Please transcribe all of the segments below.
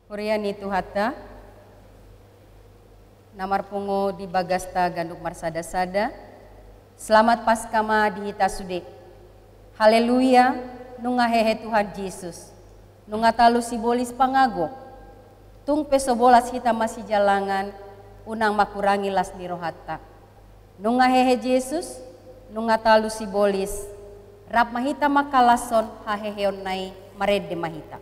Kuriani Tuhata, namar pungo di bagasta ganduk marsada-sada, selamat paskama di hita sude. Haleluya, nunga hehe Tuhan Yesus, nunga talu sibolis pangago, tung pesobolas hita masih jalangan, unang makurangi las di rohata. Nunga hehe Yesus, nunga talu sibolis, rap mahita makalason haheheon nai marede mahita.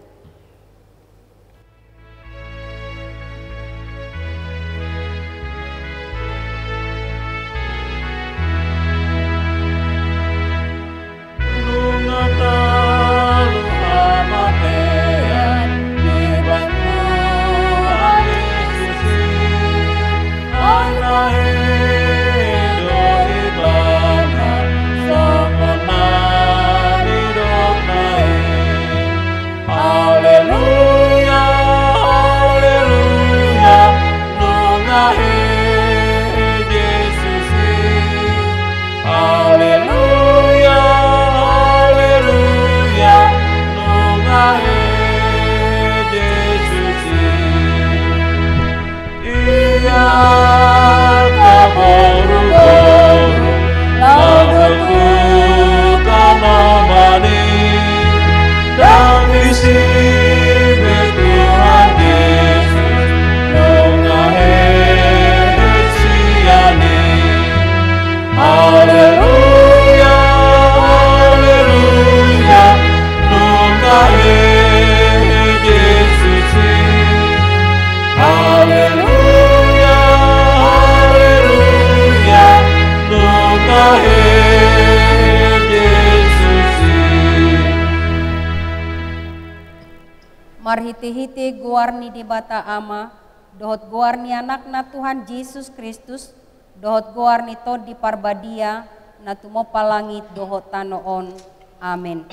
Marhite-hite guarni di bata ama, dohot guarni anak na Tuhan Yesus Kristus, dohot guarni tod di parbadia, na tumopa langit dohot tanoon. Amen.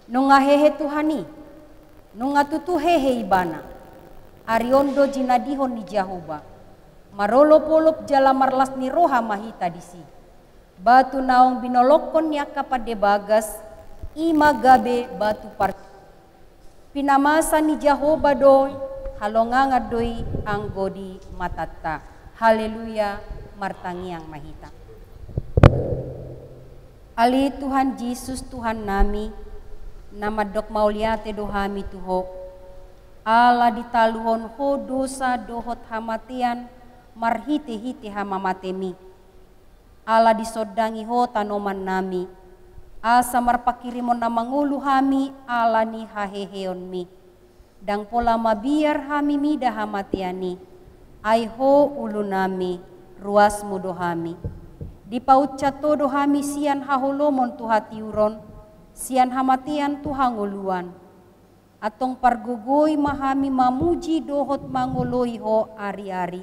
Nunga hehe Tuhani, nunga tutu hehe ibana, ariondo jinadihon ni Jahoba, marolo polop jala marlas ni roha mahita disi, batu naong binolokon niya kapade bagas, ima gabe batu pinamasa ni Jahoba doy, halonganga doy ang godi matata. Haleluya, martangiang mahita. Ali Tuhan Yesus Tuhan nami, namadok mauliate dohami tuho. Ala ditaluhon ho dosa dohot hamatian, marhite-hite hamamatemi. Ala disodangi ho tanoman nami. Asa marpakirimon na mangulu hami ala ni haheheon mi. Dang pola mabiar hami mida hamatiani. Ay ho ulu nami ruas mudo hami. Di pautca todo hami sian hahulomon tuhatiuron. Sian hamatian tuhanguluan. Atong pargugoy mahami mamuji dohot manguloi ho ari-ari.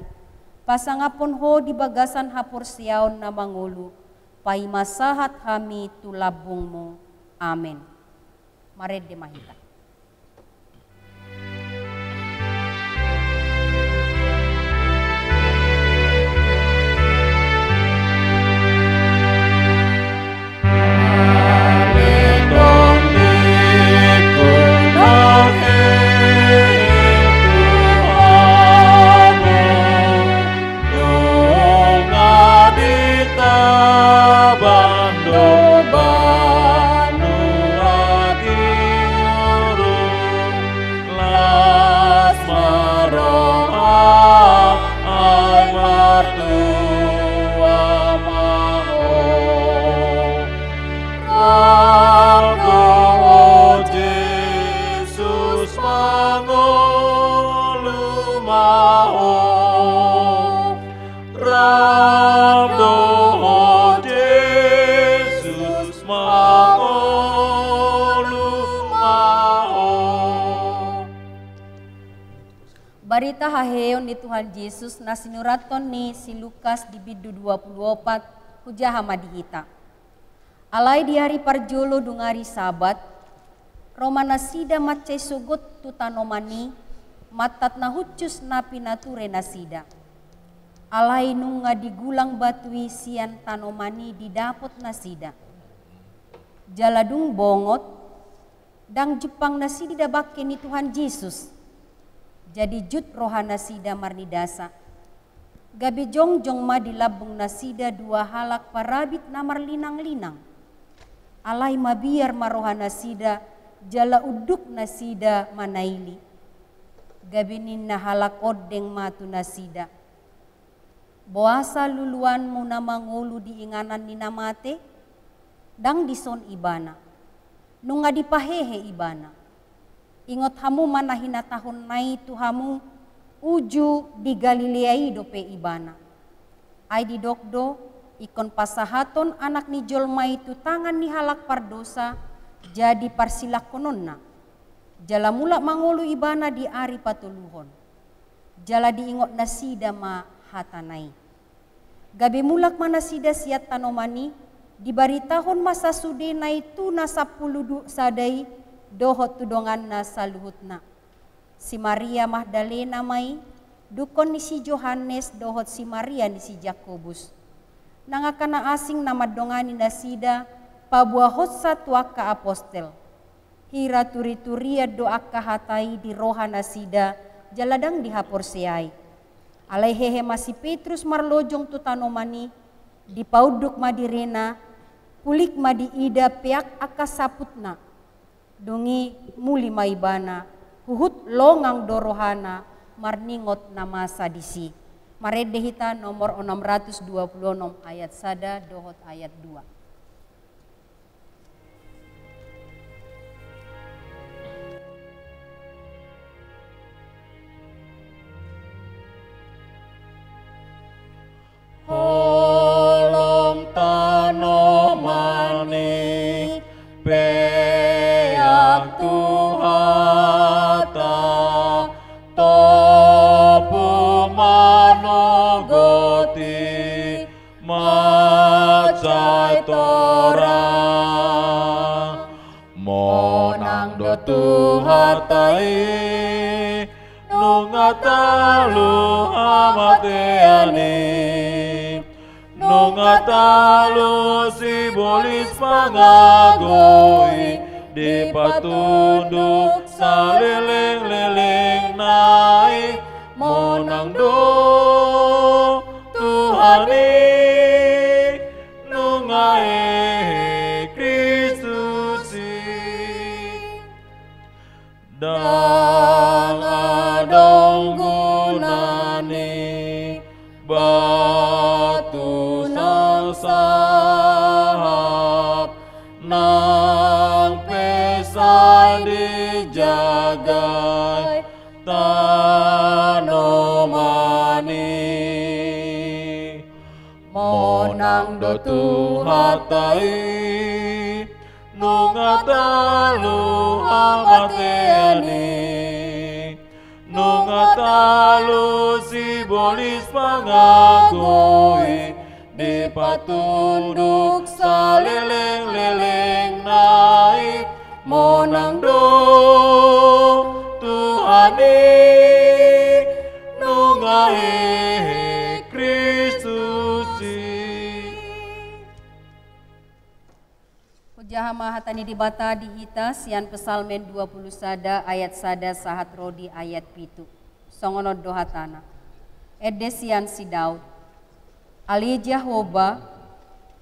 Pasangapon ho di bagasan hapor siaon na mangulu. Pai masahat kami tulabungmu. Amin. Marede mahita. Barita haheon di Tuhan Yesus na sinuraton ni si Lukas di bidu 24 hujaha madihita. Alai di hari parjolo dungari sabat, romana sida macai sugot tutanomani, matat na hucus na pinature nasida. Alai nunga digulang batui sian tanomani didapot nasida. Jaladung bongot, dang Jepang nasi didabake ni Tuhan Yesus. jadi jut rohana sida marnidasa. Gabi jongjong ma di labung nasida dua halak parabit namar linang-linang. Alai mabiar marohana sida jala uduk nasida manaili. Gabi ninna halak odeng matu nasida. Boasa luluan muna mangulu di inganan nina mate, dang dison ibana. Nunga dipahehe ibana. Ingot hamu manahina tahun nai tu hamu uju di Galilea dope ibana. Ai di dokdo ikon pasahaton anak ni jolma itu tangan ni halak pardosa jadi parsilak kononna. Jala mula mangulu ibana di ari patuluhon. Jala diingot nasida ma hatanai. Gabe mulak mana sida siat tanomani dibaritahon masa sude na itu na 10 sadai dohot tudongan na saluhutna. Si Maria Magdalena mai dukon ni si Johannes dohot si Maria ni si Jakobus. Nangakana asing nama dongani nasida pabuahot sa tuaka apostel. Hira turi-turia doa kahatai di roha nasida jaladang dihapor seai. Alaihehe masih Petrus marlojong tu tanomani di pauduk madirena pulik madi ida peak akasaputna. Dungi muli maibana huhut longang dorohana marningot nama sadisi. Maredehita nomor 626 ayat sada dohot ayat 2. Holom tanomani peak tuhata topu manogoti macai tora monang do tuhatai nungatalu amateani nungatalu sibolis pangagoi di patunduk saliling-liling naik monang do Tuhani nungae Kristusi dang adong gunani batu sahab nang pesai dijagai tanomani monang do tuhatai nungatalu amateani nungatalu sibolis pangagoi di patunduk saliling-liling naik monang do Tuhani nungae Kristusi. Pujaha mahatani dibata dihita sian pesalmen 20 sada ayat sada sahat rodi ayat pitu. Songono dohatana. Edesian si Daud. Ali Jehovah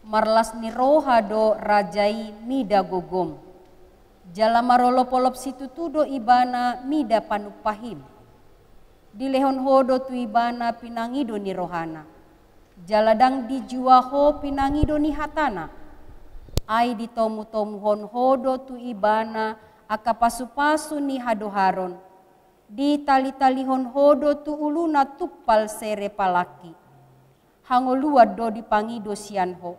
marlas ni roha do rajai mida gogom. Jala marolo polop situ tudo ibana mida panupahim. Dilehon hodo tu ibana pinangido ni rohana. Jaladang dijuaho pinangido ni hatana. Ai ditomu-tomuhon hodo tu ibana akapasu-pasu ni hadoharon. Di tali-talihon hodo tu uluna tupal sere palaki. Hangoluad do dipangido sianho.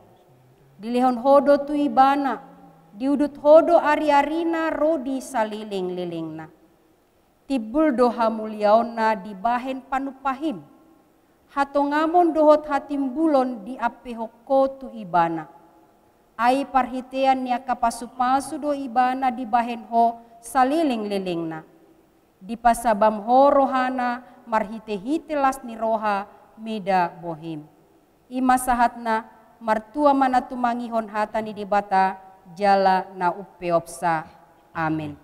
Dilehon hodo tu ibana. Diudut hodo ari-arina rodi saliling-lilingna. Tibul doha mulyaona dibahen panupahim. Hatongamon dohot hatimbulon di apehoko tu ibana. Ai parhitean niya kapasu-pasu do ibana dibahen ho saliling-lilingna. Di pasabam ho rohana marhite-hitelas ni roha mida bohim. Ima sahatna martua mana tumangihon hatani dibata jala na upeopsa. Amin.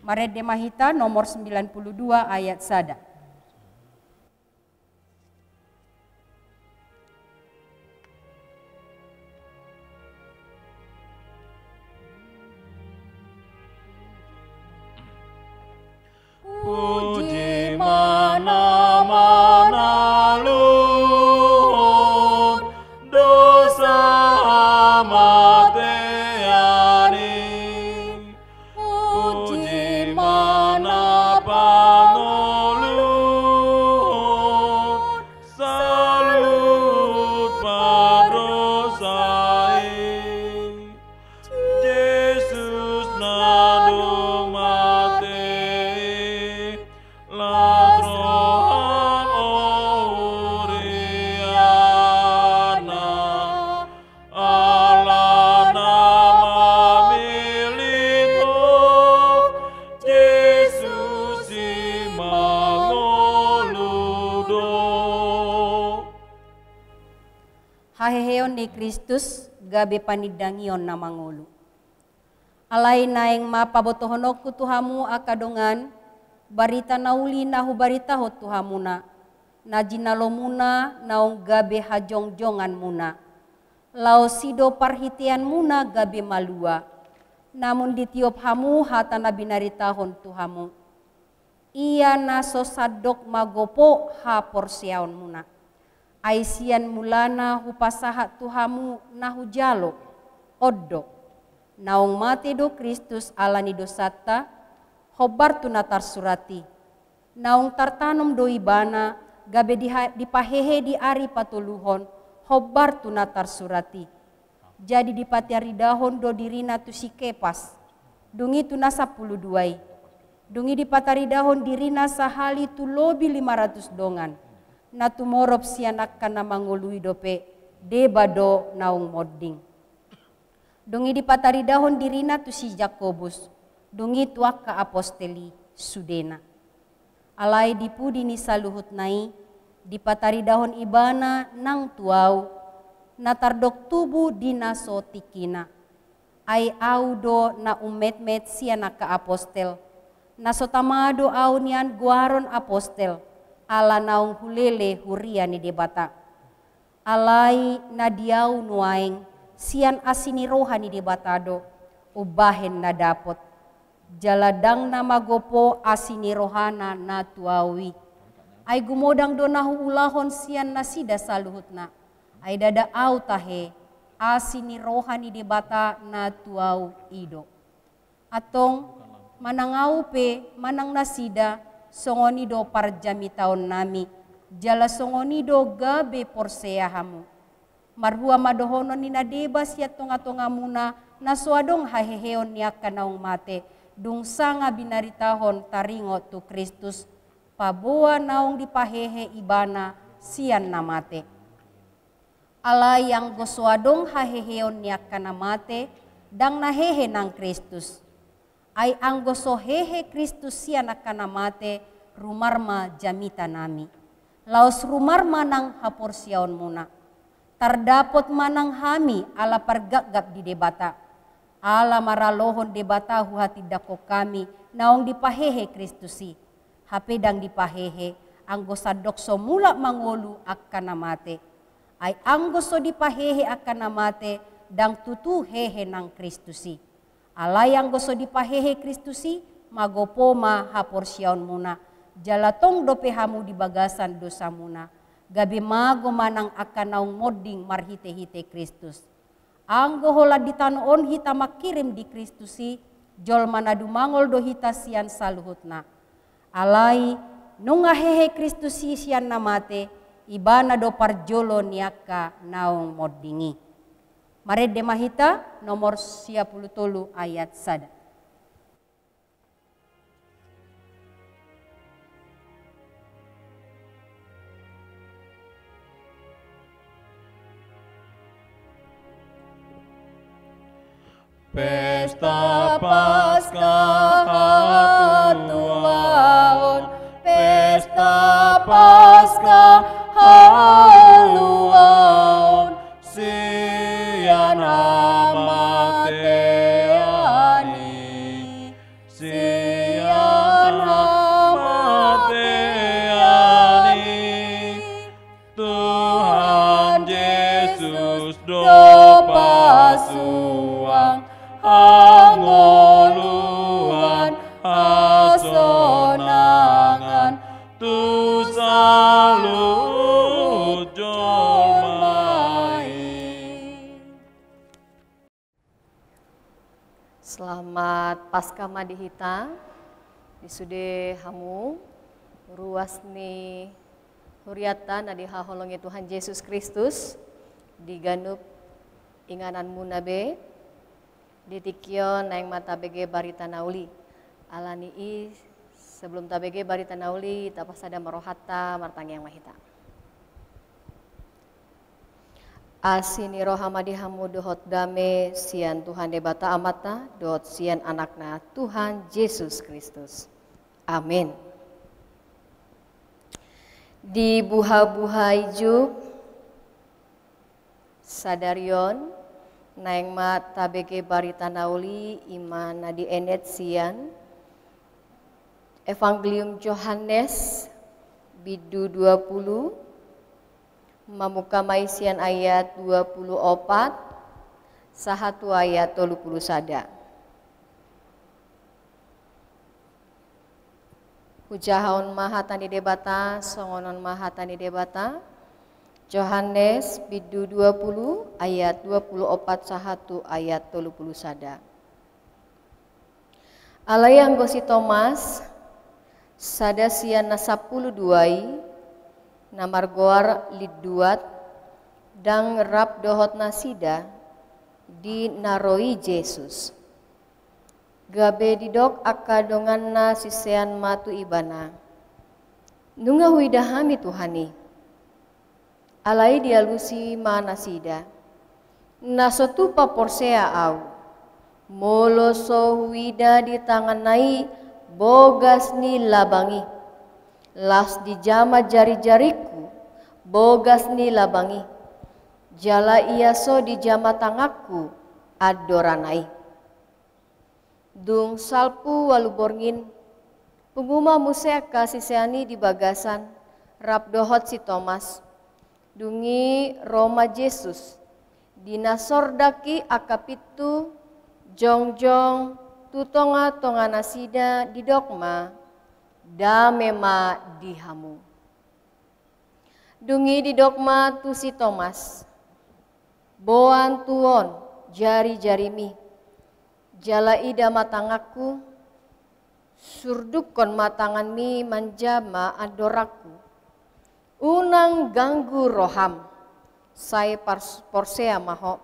Marede Mahita nomor 92 ayat sada. Puji mana-mana luhur dosa mateani. Puji mana pangoluhur salut padosai. Yesus nadung mate Ladroham Oriana Allah nama milikmu Yesus si mangoludo. Haheheon ni Kristus gabe panidangion na mangulu. Alay naeng mapabotohonok Tuhamu akadongan barita nauli nahu barita ho Tuhamuna na jinalo muna naong gabe hajong-jongan muna lao sido parhitian muna gabe malua namun ditiop hamu hata na binaritahon Tuhamu ia na sosadok magopo ha porsiaon muna aisian mulana hupasaha Tuhamu nahu jalo oddo naong mate do Kristus alani dosata hobar tunatar surati. Naung tartanom doi bana gabe dipahehe di ari patuluhon hobar tunatar surati. Jadi dipatiari dahon do dirina tu si kepas. Dungi tunasa 12. Dungi dipatari dahon dirina sahali tu lobi 500 dongan. Na tumorop sianak kana mangului dope debado naung modding. Dungi dipatari dahon dirina tu si Jakobus. Dungi tuak ka aposteli sudena. Alai dipudi ni saluhut nai, dipatari dahon ibana nang tuau, natardok tubu dinaso tikina. Ai audo na umet-met siana ka apostel, naso tamado au nian guaron apostel, ala naung hulele huria ni debata. Alai na diau nuaeng, sian asini rohani debatado, ubahen na dapot. Jaladang na magopo asini rohana na tuawi. Ay gumodang do nahu ulahon sian nasida saluhutna. Ay dada au tahe asini rohani debata na tuau ido. Atong manangau pe manang nasida songonido parjami taon nami. Jala songonido gabe porseahamu. Marhua madohono ni nadeba siya tonga-tonga muna na suadong haheheon niya kanaong mate. Dung sanga binaritahon taringo tu Kristus paboa naong dipahehe ibana sian namate. Alay yang goswadong haheheon niya kanamate dang nahehe nang Kristus. Ay ang gosohehe Kristus sian akanamate rumarma jamita nami. Laos rumarma nang haporsiaon muna. Tardapot manang hami ala pargagap di debata. Ala maralohon debata huhati dako kami naong dipahehe Kristusi. Hape dang dipahehe ang gosadok so mula mangolu akanamate. Ay ang goso dipahehe akanamate dang tutu hehe nang Kristusi. Alay ang goso dipahehe Kristusi magopoma haporsyaon muna. Jalatong dope hamu di bagasan dosa muna. Gabi mago manang akanaong modding marhite-hite Kristus. Ang gohola ditanoon hita makirim di Kristusi, jol manadumangol do hita sian saluhutna. Alay, nunga hehe Kristusi sian namate, ibana do parjolo niaka naong moddingi. Marede Mahita nomor 33 ayat sada. Pesta Paskah hatuaon, Pesta Paskah haluaon, sian amateani, Selamat Paskah Madihita, disude hamu, ruasni huriatan adi haholongi Tuhan Yesus Kristus, diganup inganan munabe, ditikyo naing mata bege barita nauli, alani i sebelum tabege barita nauli, tapasada marohata martang yang mahita. Asini rohamadi hamu dohot dame sian Tuhan debata amata dohot sian anakna Tuhan Yesus Kristus. Amin. Di buha-buha ijuk sadarion naeng ma tabege barita nauli iman nadi enet sian Evangelium Yohanes bidu 20 Mamuka maisian ayat 24 sahatu ayat 30 sada. Hujahaon mahatani debata, songonon mahatani debata. Yohanes bidu 20 ayat 24 sahatu ayat 30 sada. Alayang gosi Thomas sada sian na 10 duai namar goar liduat dang rap dohot nasida di naroi Yesus. Gabe didok akadongan na sisean matu ibana. Nunga huidahami Tuhani. Alai dialusi mana sida. Nasotu paporsea au. Molo so huida di tangan nai bogas ni labangi. Las di jama jari-jariku, bogas ni labangi. Jala iya so di jama tangaku, adoranai. Dung salpu walu borngin, penguma musea kasih seani di bagasan, rap dohot si Thomas. Dungi Roma Yesus, dinasordaki akapitu, jongjong, tutonga tonga nasida di dogma, damema dihamu. Dungi di dogma tu si Thomas. Boan tuon jari-jarimi. Jala ida matangaku. Surdukon matangan mi manjama adoraku. Unang ganggu roham. Saya porsea maho.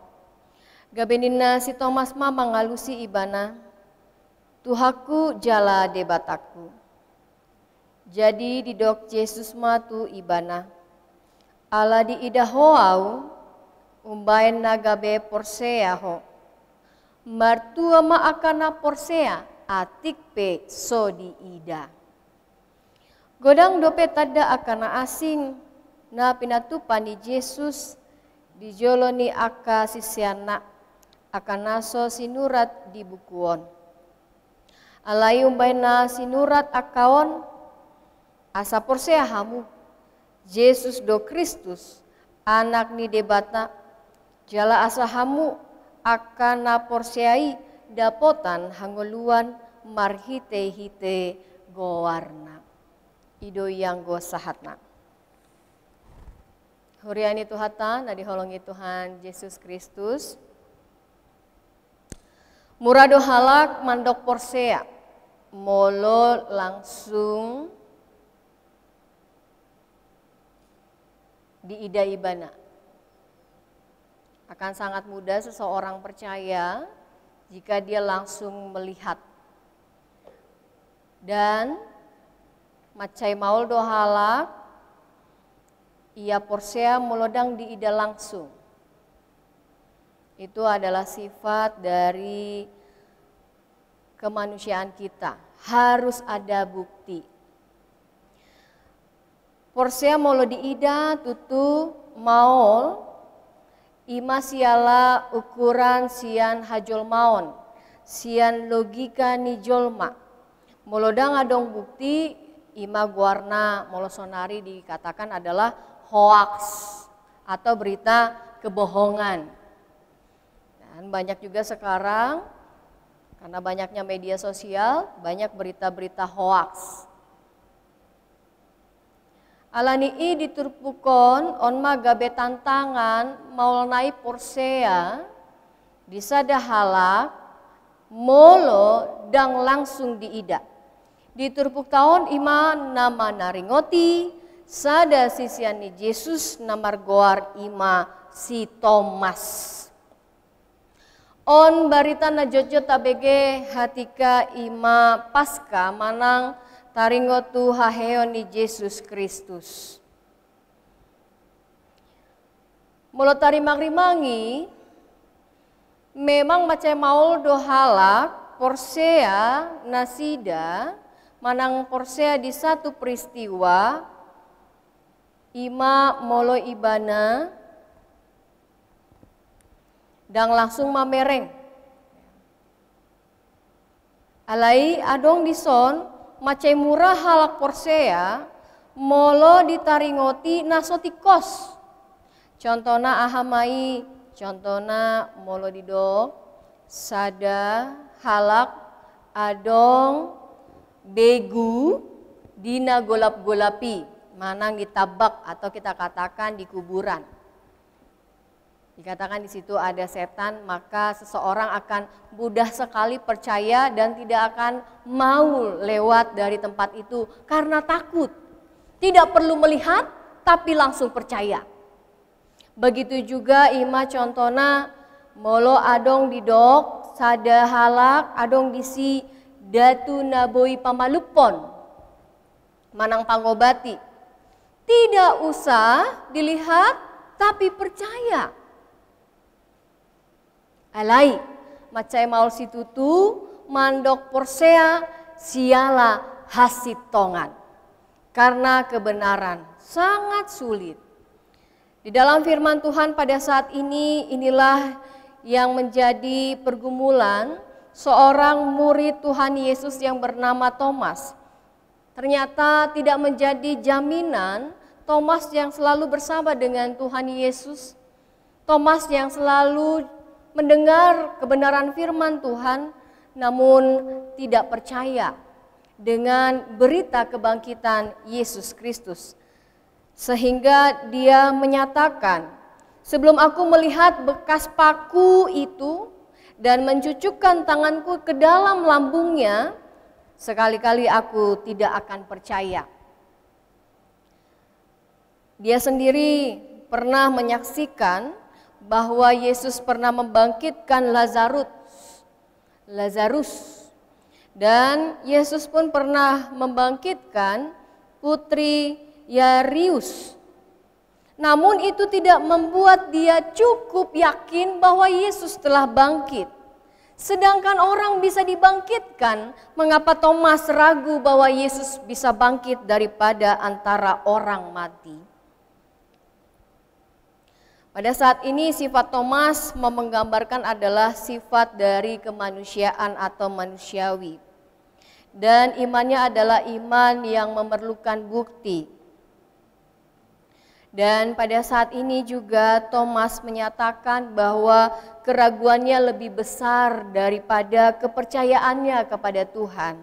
Gabenina si Thomas ma mangalusi ibana. Tuhaku jala debataku. Jadi didok Yesus matu ibana. Ala di ida hoau umbain nagabe porsea ho. Martua ma akana porsea atik pe so di ida. Godang dope tada akana asing na pinatupan ni Yesus di joloni aka sisiana akana so sinurat di bukuon. Alai umbain na sinurat akaon asa porsea hamu, Yesus do Kristus, anak ni debata, jala asa hamu akan na porseai dapotan hangoluan marhite-hite gowarna. Ido yang go sahatna. Huriani Tuhatan, nadi holongi Tuhan Yesus Kristus. Murado halak mandok porsea, molo langsung di ida ibana. Akan sangat mudah seseorang percaya jika dia langsung melihat. Dan macai maul do halak ia porsea melodang di ida langsung. Itu adalah sifat dari kemanusiaan kita. Harus ada bukti. Porsea molo di ida tutu maol ima siala ukuran sian hajol maon, sian logika ni jolma. Molodang adong bukti ima guarna molosonari dikatakan adalah hoax atau berita kebohongan. Dan banyak juga sekarang karena banyaknya media sosial, banyak berita-berita hoax. Alani i diturpukon on magabe tantangan maulnai porsea disada halak molo dang langsung diida. Di turpuk tahun ima nama naringoti, sada sisiani Yesus namar goar ima si Thomas. On barita na jojo tabege hatika ima pasca manang taringotu haheo ni Yesus Kristus. Molo tarimang-rimangi memang macam maul do halak porsea nasida manang porsea di satu peristiwa ima molo ibana dan langsung mamereng. Alai adong dison macam murah halak porsea molo ditaringoti nasotikos. Contohna ahamai, contohna molo didok sada halak adong begu dina golap-golapi manang ditabak atau kita katakan di kuburan. Dikatakan di situ ada setan, maka seseorang akan mudah sekali percaya dan tidak akan mau lewat dari tempat itu karena takut. Tidak perlu melihat tapi langsung percaya. Begitu juga ima contohna molo adong didok sada halak adong disi datu naboi pamalupon manang pangobati. Tidak usah dilihat tapi percaya. Alai macai maul situtu mandok porsea siala hasit tongan. Karena kebenaran sangat sulit. Di dalam firman Tuhan pada saat ini inilah yang menjadi pergumulan seorang murid Tuhan Yesus yang bernama Thomas. Ternyata tidak menjadi jaminan Thomas yang selalu bersama dengan Tuhan Yesus. Thomas yang selalu mendengar kebenaran firman Tuhan namun tidak percaya dengan berita kebangkitan Yesus Kristus. Sehingga dia menyatakan, sebelum aku melihat bekas paku itu dan mencucukkan tanganku ke dalam lambungnya, sekali-kali aku tidak akan percaya. Dia sendiri pernah menyaksikan bahwa Yesus pernah membangkitkan Lazarus. Dan Yesus pun pernah membangkitkan putri Yairus. Namun itu tidak membuat dia cukup yakin bahwa Yesus telah bangkit. Sedangkan orang bisa dibangkitkan, mengapa Thomas ragu bahwa Yesus bisa bangkit daripada antara orang mati? Pada saat ini sifat Thomas menggambarkan adalah sifat dari kemanusiaan atau manusiawi. Dan imannya adalah iman yang memerlukan bukti. Dan pada saat ini juga Thomas menyatakan bahwa keraguannya lebih besar daripada kepercayaannya kepada Tuhan.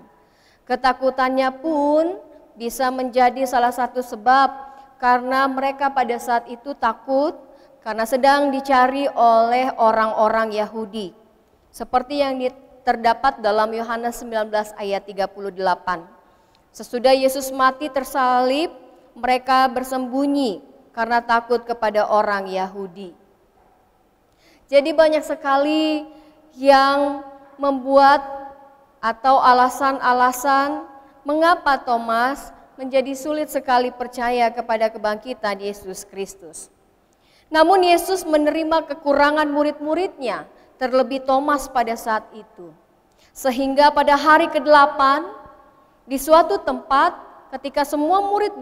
Ketakutannya pun bisa menjadi salah satu sebab karena mereka pada saat itu takut karena sedang dicari oleh orang-orang Yahudi. Seperti yang terdapat dalam Yohanes 19 ayat 38. Sesudah Yesus mati tersalib, mereka bersembunyi karena takut kepada orang Yahudi. Jadi banyak sekali yang membuat atau alasan-alasan mengapa Thomas menjadi sulit sekali percaya kepada kebangkitan Yesus Kristus. Namun Yesus menerima kekurangan murid-muridnya, terlebih Thomas pada saat itu. Sehingga pada hari ke-8, di suatu tempat ketika semua murid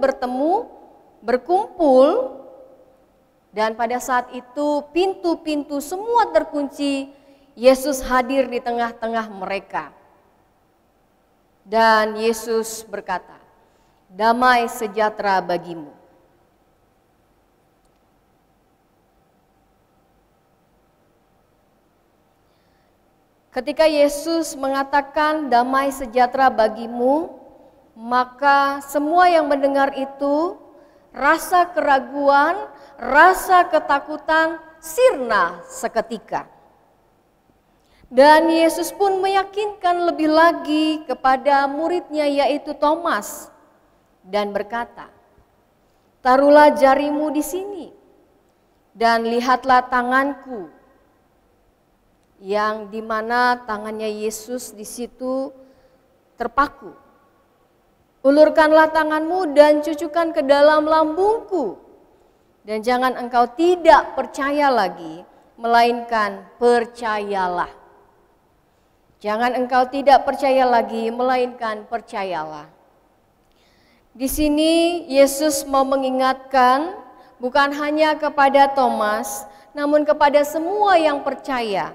berkumpul, dan pada saat itu pintu-pintu semua terkunci, Yesus hadir di tengah-tengah mereka. Dan Yesus berkata, "Damai sejahtera bagimu." Ketika Yesus mengatakan damai sejahtera bagimu, maka semua yang mendengar itu, rasa keraguan, rasa ketakutan sirna seketika. Dan Yesus pun meyakinkan lebih lagi kepada muridnya yaitu Thomas dan berkata, "Taruhlah jarimu di sini dan lihatlah tanganku," yang dimana tangannya Yesus di situ terpaku. "Ulurkanlah tanganmu dan cucukkan ke dalam lambungku, dan jangan engkau tidak percaya lagi, melainkan percayalah." Jangan engkau tidak percaya lagi, melainkan percayalah. Di sini Yesus mau mengingatkan bukan hanya kepada Thomas, namun kepada semua yang percaya.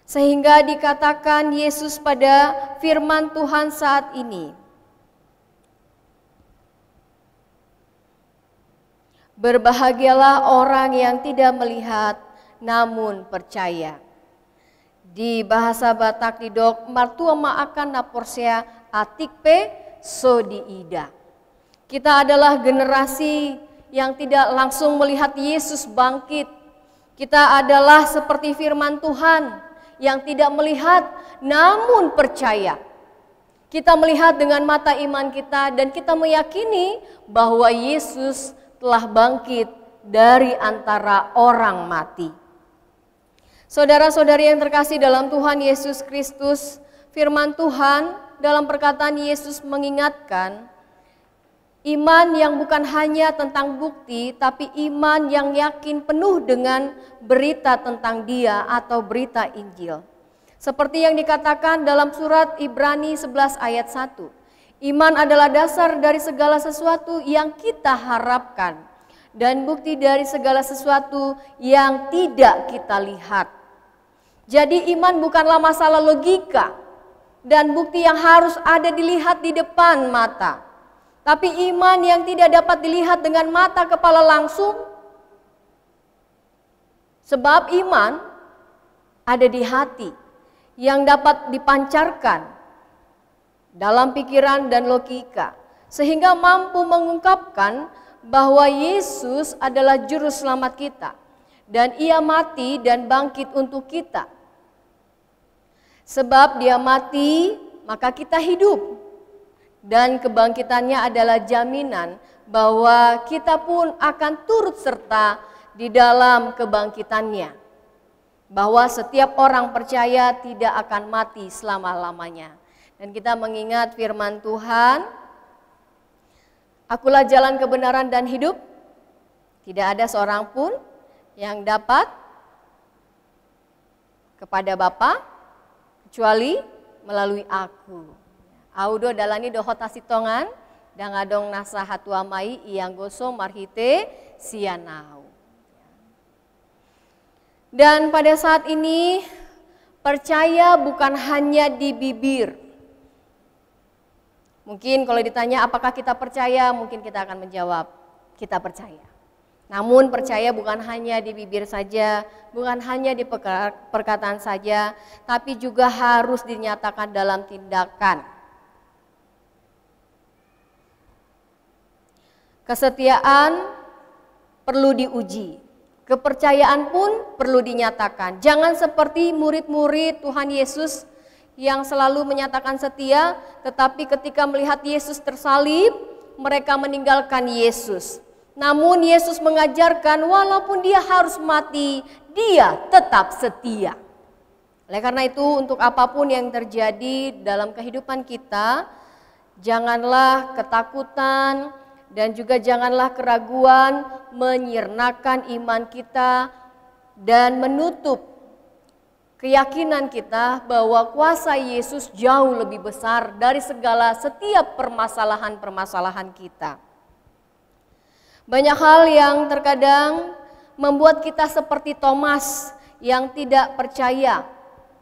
Sehingga dikatakan Yesus pada firman Tuhan saat ini, "Berbahagialah orang yang tidak melihat namun percaya." Di bahasa Batak didok martua maakan naporsea atikpe sodiida. Kita adalah generasi yang tidak langsung melihat Yesus bangkit. Kita adalah seperti firman Tuhan yang tidak melihat namun percaya. Kita melihat dengan mata iman kita dan kita meyakini bahwa Yesus telah bangkit dari antara orang mati. Saudara-saudari yang terkasih dalam Tuhan Yesus Kristus, firman Tuhan dalam perkataan Yesus mengingatkan iman yang bukan hanya tentang bukti, tapi iman yang yakin penuh dengan berita tentang Dia atau berita Injil. Seperti yang dikatakan dalam surat Ibrani 11 ayat 1. Iman adalah dasar dari segala sesuatu yang kita harapkan dan bukti dari segala sesuatu yang tidak kita lihat. Jadi iman bukanlah masalah logika dan bukti yang harus ada dilihat di depan mata. Tapi iman yang tidak dapat dilihat dengan mata kepala langsung. Sebab iman ada di hati yang dapat dipancarkan dalam pikiran dan logika. Sehingga mampu mengungkapkan bahwa Yesus adalah juru selamat kita. Dan Ia mati dan bangkit untuk kita. Sebab Dia mati, maka kita hidup. Dan kebangkitannya adalah jaminan bahwa kita pun akan turut serta di dalam kebangkitannya. Bahwa setiap orang percaya tidak akan mati selama-lamanya. Dan kita mengingat firman Tuhan, "Akulah jalan kebenaran dan hidup. Tidak ada seorang pun yang dapat kepada Bapa kecuali melalui aku." Audo dalani dohotasi tongan dangadong nasa hatuamai iyang goso marhite sianau. Dan pada saat ini percaya bukan hanya di bibir. Mungkin kalau ditanya apakah kita percaya, mungkin kita akan menjawab kita percaya. Namun percaya bukan hanya di bibir saja, bukan hanya di perkataan saja, tapi juga harus dinyatakan dalam tindakan. Kesetiaan perlu diuji, kepercayaan pun perlu dinyatakan. Jangan seperti murid-murid Tuhan Yesus yang selalu menyatakan setia, tetapi ketika melihat Yesus tersalib, mereka meninggalkan Yesus. Namun Yesus mengajarkan walaupun Dia harus mati, Dia tetap setia. Oleh karena itu untuk apapun yang terjadi dalam kehidupan kita, janganlah ketakutan dan juga janganlah keraguan menyirnakan iman kita dan menutup keyakinan kita bahwa kuasa Yesus jauh lebih besar dari segala setiap permasalahan-permasalahan kita. Banyak hal yang terkadang membuat kita seperti Thomas yang tidak percaya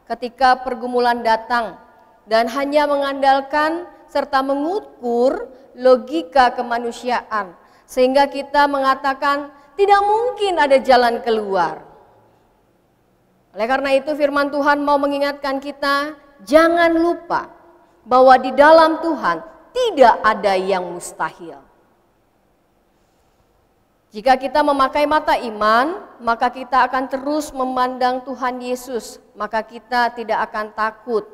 ketika pergumulan datang dan hanya mengandalkan serta mengukur logika kemanusiaan sehingga kita mengatakan tidak mungkin ada jalan keluar. Oleh karena itu firman Tuhan mau mengingatkan kita, jangan lupa bahwa di dalam Tuhan tidak ada yang mustahil. Jika kita memakai mata iman, maka kita akan terus memandang Tuhan Yesus, maka kita tidak akan takut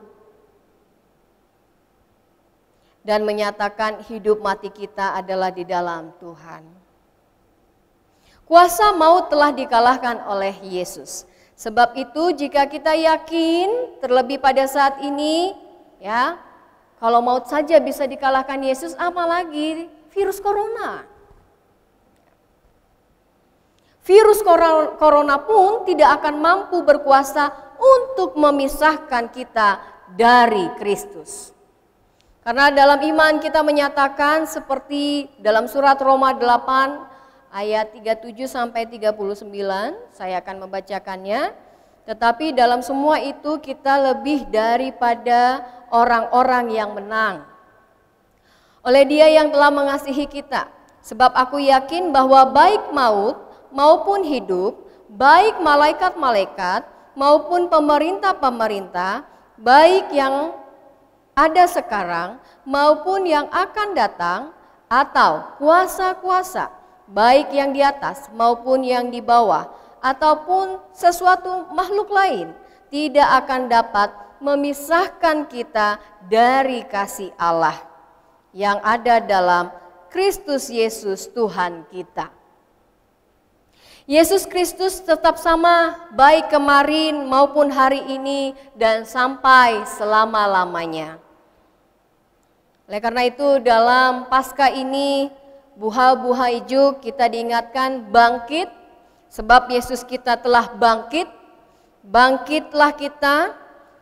dan menyatakan hidup mati kita adalah di dalam Tuhan. Kuasa maut telah dikalahkan oleh Yesus. Sebab itu jika kita yakin, terlebih pada saat ini, ya, kalau maut saja bisa dikalahkan Yesus, apalagi virus corona. Virus corona pun tidak akan mampu berkuasa untuk memisahkan kita dari Kristus. Karena dalam iman kita menyatakan seperti dalam surat Roma 8 ayat 37 sampai 39, saya akan membacakannya. Tetapi dalam semua itu kita lebih daripada orang-orang yang menang oleh Dia yang telah mengasihi kita. Sebab aku yakin bahwa baik maut maupun hidup, baik malaikat-malaikat maupun pemerintah-pemerintah, baik yang ada sekarang maupun yang akan datang, atau kuasa-kuasa, baik yang di atas maupun yang di bawah, ataupun sesuatu makhluk lain, tidak akan dapat memisahkan kita dari kasih Allah yang ada dalam Kristus Yesus Tuhan kita. Yesus Kristus tetap sama baik kemarin maupun hari ini dan sampai selama-lamanya. Oleh karena itu dalam Paskah ini buha-buha ijuk kita diingatkan bangkit, sebab Yesus kita telah bangkit. Bangkitlah kita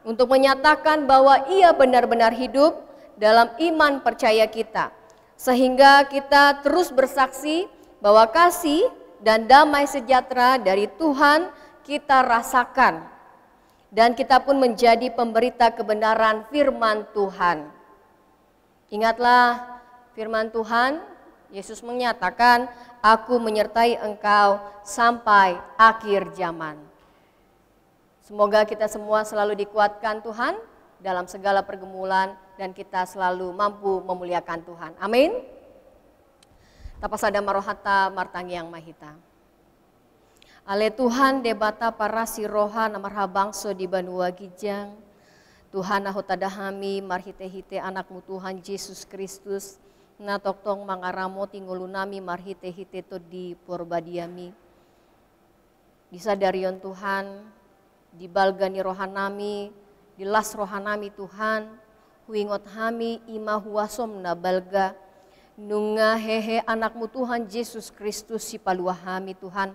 untuk menyatakan bahwa Ia benar-benar hidup dalam iman percaya kita. Sehingga kita terus bersaksi bahwa kasih dan damai sejahtera dari Tuhan kita rasakan. Dan kita pun menjadi pemberita kebenaran firman Tuhan. Ingatlah firman Tuhan, Yesus menyatakan, aku menyertai engkau sampai akhir zaman. Semoga kita semua selalu dikuatkan Tuhan dalam segala pergumulan dan kita selalu mampu memuliakan Tuhan. Amin. Tapasada marohata martangiang mahita. Ale Tuhan debata parasi roha namarha bangso di Banua Gijang. Tuhan ahotadahami marhite-hite anakmu Tuhan Yesus Kristus. Na toktong mangaramo tingulunami marhite-hite to di porbadiami. Disadarion Tuhan, dibalgani rohanami, dilas rohanami Tuhan. Huingot hami ima huasom na balga. Nunga hehe anakmu Tuhan Yesus Kristus si paluahami Tuhan.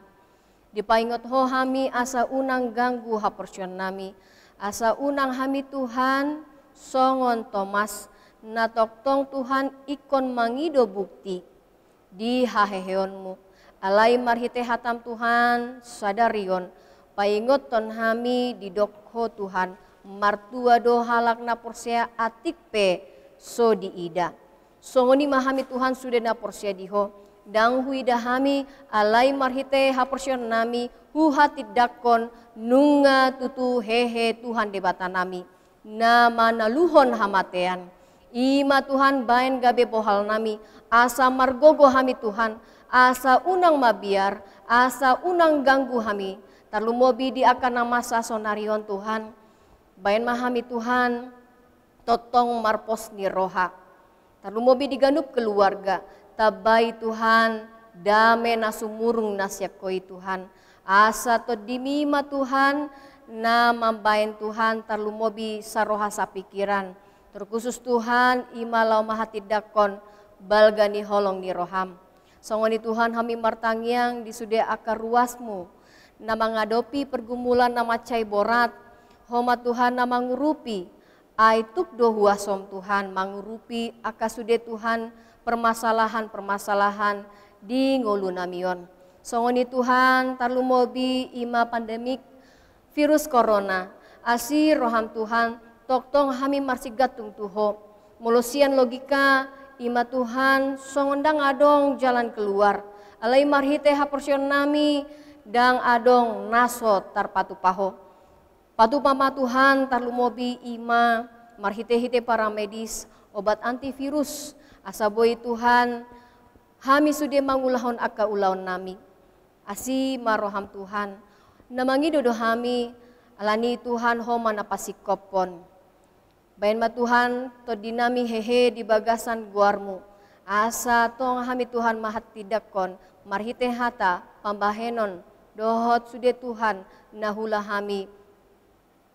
Dipaingot ho hami asa unang ganggu haporsyon nami. Asa unang hami Tuhan songon Thomas. Natoktong Tuhan ikon mangido bukti di haheheonmu. Alai marhite hatam Tuhan sadarion. Paingot ton hami didokho Tuhan. Martua do halak na porsea atikpe so diida. Songoni mahami Tuhan sudah na porsea diho. Dang huida hami alai marhite haporsyon nami huhatid dakon nunga tutu hehe Tuhan debata nami. Nama naluhon hamatean. Ima Tuhan bain gabe bohal nami. Asa margogo hami Tuhan. Asa unang mabiar. Asa unang ganggu hami. Tarlumobi di akan nama sasonarion Tuhan. Bain mahami Tuhan. Totong marpos ni roha. Tarlumobi diganup keluarga. Tabai Tuhan. Dame nasumurung nasyakoi Tuhan. Asa to dimima Tuhan. Na mambain Tuhan tarlumobi saroha sa pikiran. Terkhusus Tuhan imalau mahatidakon balgani holong ni roham. Songoni Tuhan hami martangiang disude akar ruasmu. Na mengadopi pergumulan nama cai borat. Homa Tuhan na mangurupi. Aituk do huasom Tuhan mangurupi akasude Tuhan permasalahan-permasalahan di ngolunamion. Songoni Tuhan tarlumobi ima pandemik virus corona. Asi roham Tuhan toktong hami marsigatung tuho. Molosian logika ima Tuhan songondang adong jalan keluar. Alai marhite haporsyon nami dang adong naso tarpatu paho. Patu pama Tuhan tarlumobi ima marhite-hite para medis obat antivirus. Asaboy Tuhan Hami sude mangulahon aka ulaon nami. Asi maroham Tuhan. Namangi dodo hami alani Tuhan homan apa sikopon. Bain ma Tuhan to dinami hehe di bagasan guarmu. Asa tong hami Tuhan mahat tidakon marhite hata pambahenon dohot sude Tuhan nahula hami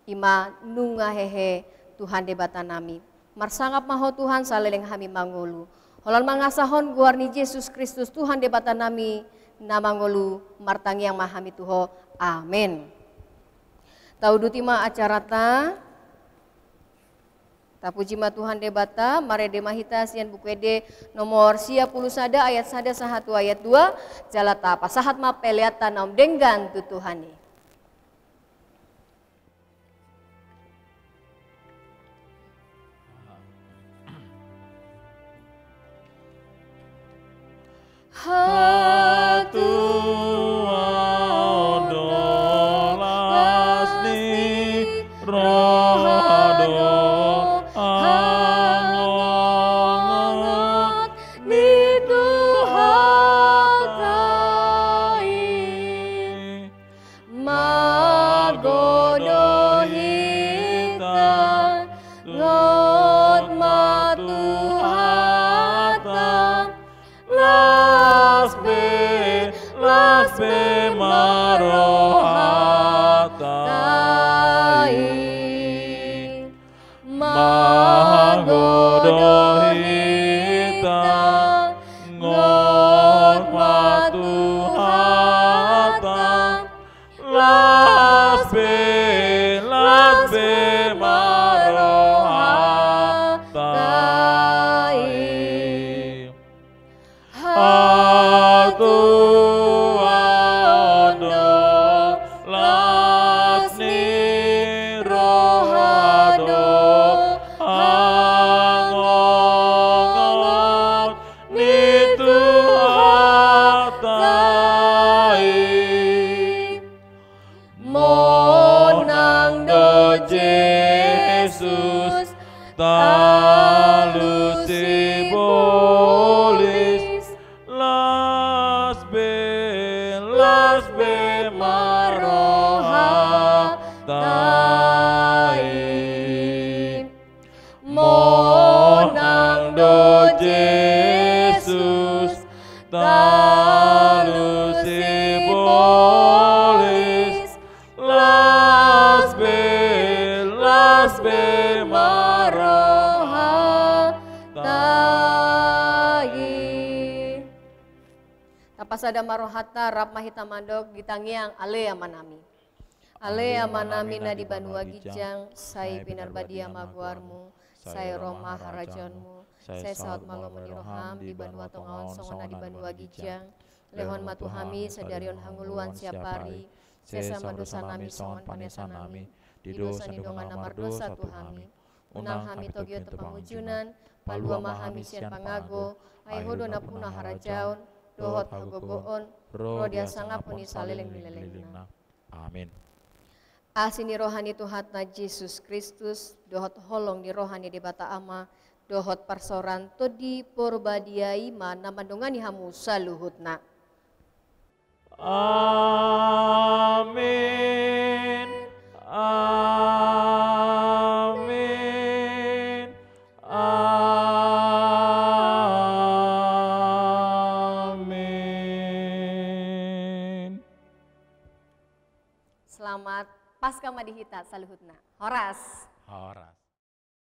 ima nunga hehe Tuhan debata nami. Marsangap maho Tuhan saleleng hami mangulu. Holon mangasahon guarni Yesus Kristus Tuhan debata nami namangolu martangi yang mahami tuho. Amin. Taudutima acarata tapuji ma Tuhan debata mare de mahita sian bukwede nomor 10 sada ayat sada 1 ayat 2 jalata pasahat ma peleata naum denggan tu Tuhani. Hatu adolas ni rohado angongot ni Tuhatai magodohitan lot matuhatan lasbe marohatai magodohitan ngot matuhatan lasbe marohatai Hatu adolas ni rohado angongot ni Tuhatai monang do Jesus talu sibolis lasbe marohatai monang do Jesus talu sibolis lasbe marohatai Tapasada marohata rap mahita mandok gitangiang ale amanami. Ale amanami na di banua gijang, say pinarbadia maguarmu, say roma harajonmu, say saut malomoni roham di banua tongaon songona di banua gijang, lehon matuhami sadarion hanguluan siapari, sesa madosa nami songon panesa nami, di dosa nidongan namar dosa tuhami, unang hami togyo tepamujunan, palua mahami sian pangago, aihodo napuna harajaon, dohot hagogoon, rodia sangap puni saleleng dilelengna. Amin. Asini rohani Tuhatna Yesus Kristus, dohot holong di rohani di bata ama, dohot parsoran to di porbadiai mana mandongani hamu saluhutna. Amin. Amin. Amin. Selamat Paskah Madihita saluhutna. Horas. Horas.